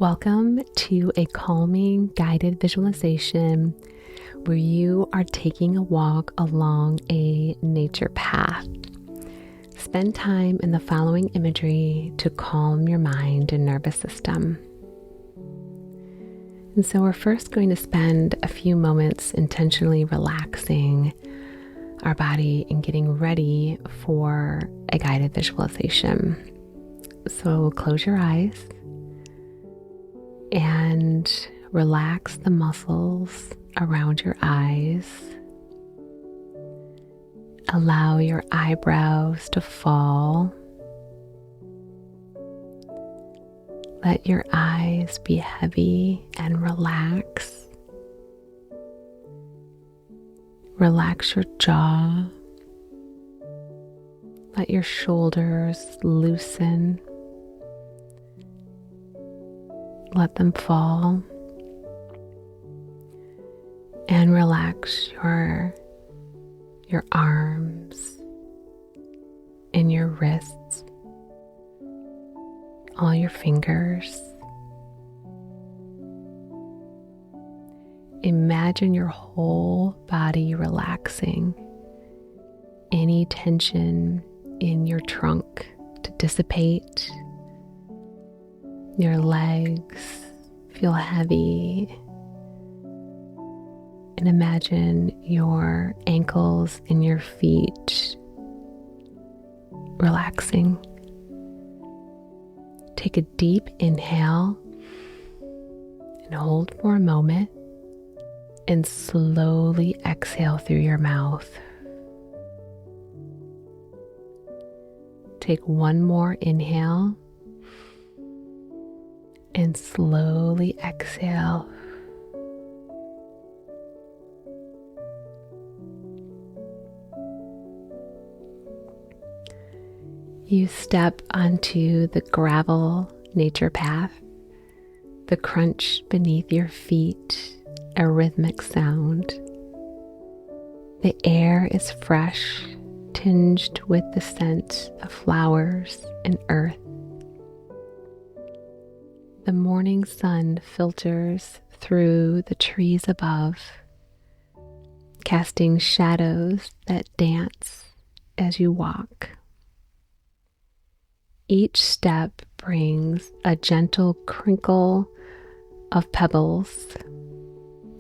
Welcome to a calming guided visualization where you are taking a walk along a nature path. Spend time in the following imagery to calm your mind and nervous system. And so we're first going to spend a few moments intentionally relaxing our body and getting ready for a guided visualization. So close your eyes and relax the muscles around your eyes. Allow your eyebrows to fall. Let your eyes be heavy and relax. Relax your jaw. Let your shoulders loosen. Let them fall. And relax your arms and your wrists, all your fingers. Imagine your whole body relaxing. Any tension in your trunk to dissipate. Your legs feel heavy. And imagine your ankles and your feet relaxing. Take a deep inhale and hold for a moment and slowly exhale through your mouth. Take one more inhale and slowly exhale. You step onto the gravel nature path, the crunch beneath your feet, a rhythmic sound. The air is fresh, tinged with the scent of flowers and earth. The morning sun filters through the trees above, casting shadows that dance as you walk. Each step brings a gentle crinkle of pebbles,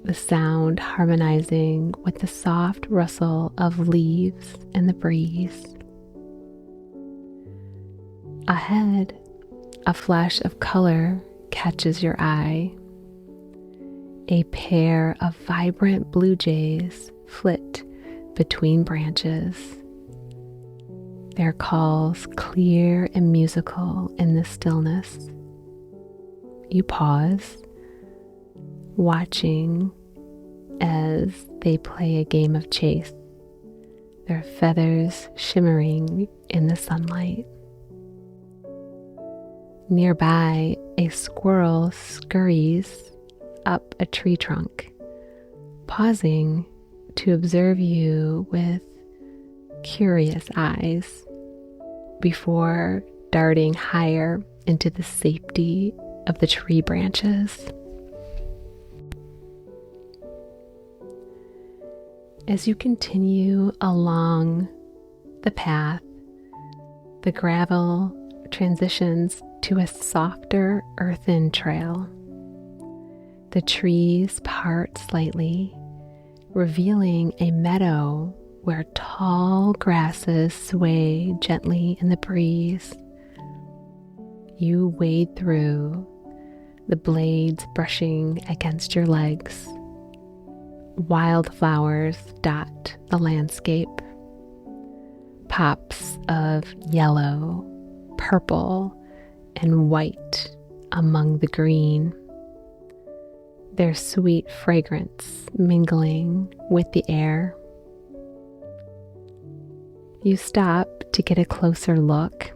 the sound harmonizing with the soft rustle of leaves and the breeze. Ahead, a flash of color catches your eye. A pair of vibrant blue jays flit between branches, their calls clear and musical in the stillness. You pause, watching as they play a game of chase, their feathers shimmering in the sunlight. Nearby, a squirrel scurries up a tree trunk, pausing to observe you with curious eyes before darting higher into the safety of the tree branches. As you continue along the path, the gravel transitions to a softer earthen trail. The trees part slightly, revealing a meadow where tall grasses sway gently in the breeze. You wade through, the blades brushing against your legs. Wildflowers dot the landscape. Pops of yellow, purple, and white among the green. Their sweet fragrance mingling with the air. You stop to get a closer look.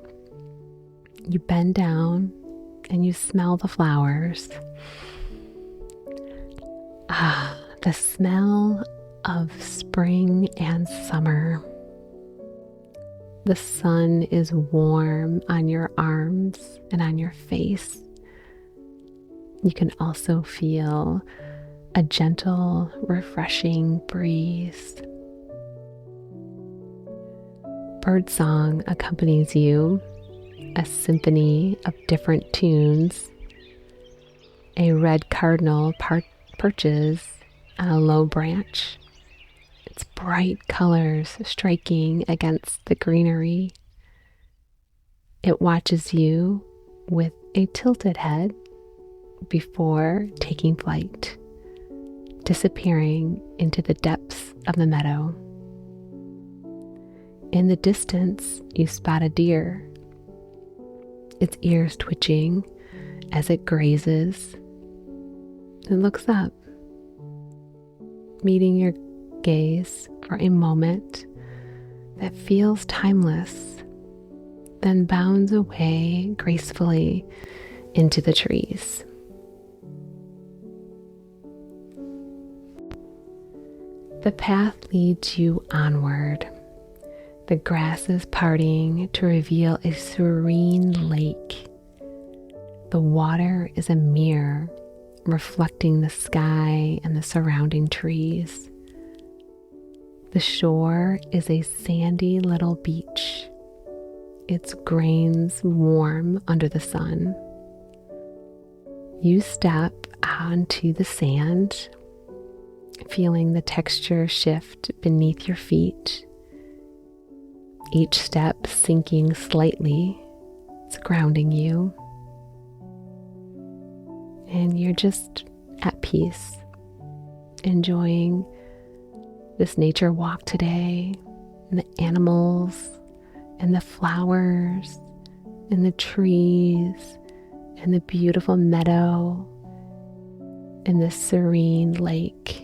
You bend down and you smell the flowers. The smell of spring and summer. The sun is warm on your arms and on your face. You can also feel a gentle, refreshing breeze. Birdsong accompanies you, a symphony of different tunes. A red cardinal perches on a low branch, its bright colors striking against the greenery. It watches you with a tilted head before taking flight, disappearing into the depths of the meadow. In the distance, you spot a deer, its ears twitching as it grazes. It looks up, meeting your gaze for a moment that feels timeless, then bounds away gracefully into the trees. The path leads you onward. The grass is parting to reveal a serene lake. The water is a mirror reflecting the sky and the surrounding trees. The shore is a sandy little beach, its grains warm under the sun. You step onto the sand, feeling the texture shift beneath your feet. Each step sinking slightly, it's grounding you. And you're just at peace, enjoying this nature walk today, and the animals, and the flowers, and the trees, and the beautiful meadow, and the serene lake.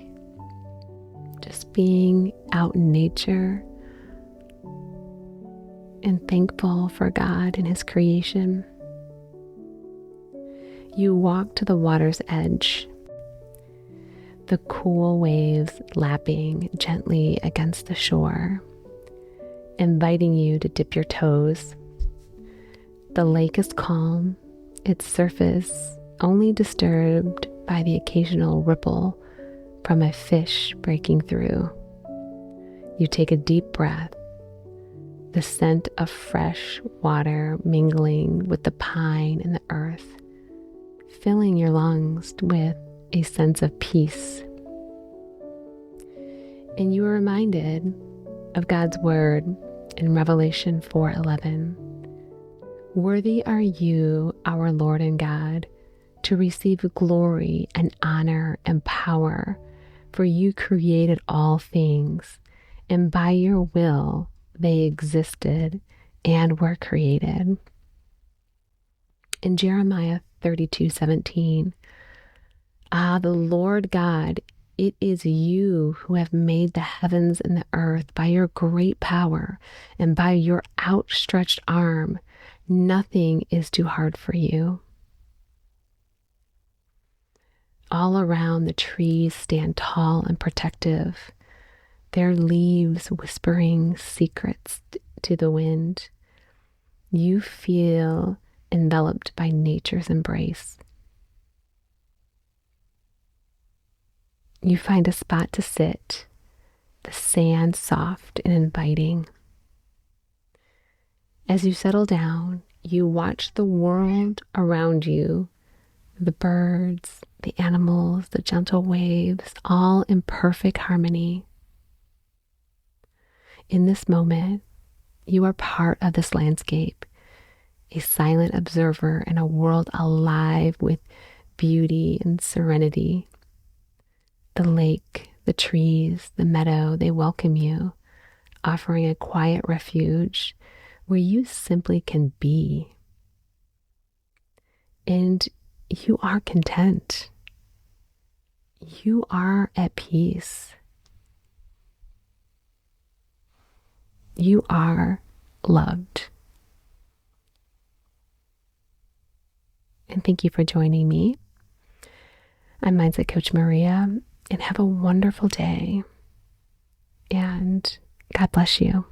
Just being out in nature and thankful for God and His creation. You walk to the water's edge, the cool waves lapping gently against the shore, inviting you to dip your toes. The lake is calm, its surface only disturbed by the occasional ripple from a fish breaking through. You take a deep breath, the scent of fresh water mingling with the pine and the earth, filling your lungs with a sense of peace. And you are reminded of God's word in Revelation 4:11. Worthy are you, our Lord and God, to receive glory and honor and power, for you created all things, and by your will they existed and were created. In Jeremiah 32:17, the Lord God, it is you who have made the heavens and the earth by your great power and by your outstretched arm. Nothing is too hard for you. All around, the trees stand tall and protective, their leaves whispering secrets to the wind. You feel enveloped by nature's embrace. You find a spot to sit, the sand soft and inviting. As you settle down, you watch the world around you, the birds, the animals, the gentle waves, all in perfect harmony. In this moment, you are part of this landscape, a silent observer in a world alive with beauty and serenity. The lake, the trees, the meadow, they welcome you, offering a quiet refuge where you simply can be. And you are content. You are at peace. You are loved. And thank you for joining me. I'm Mindset Coach Maria, and have a wonderful day. And God bless you.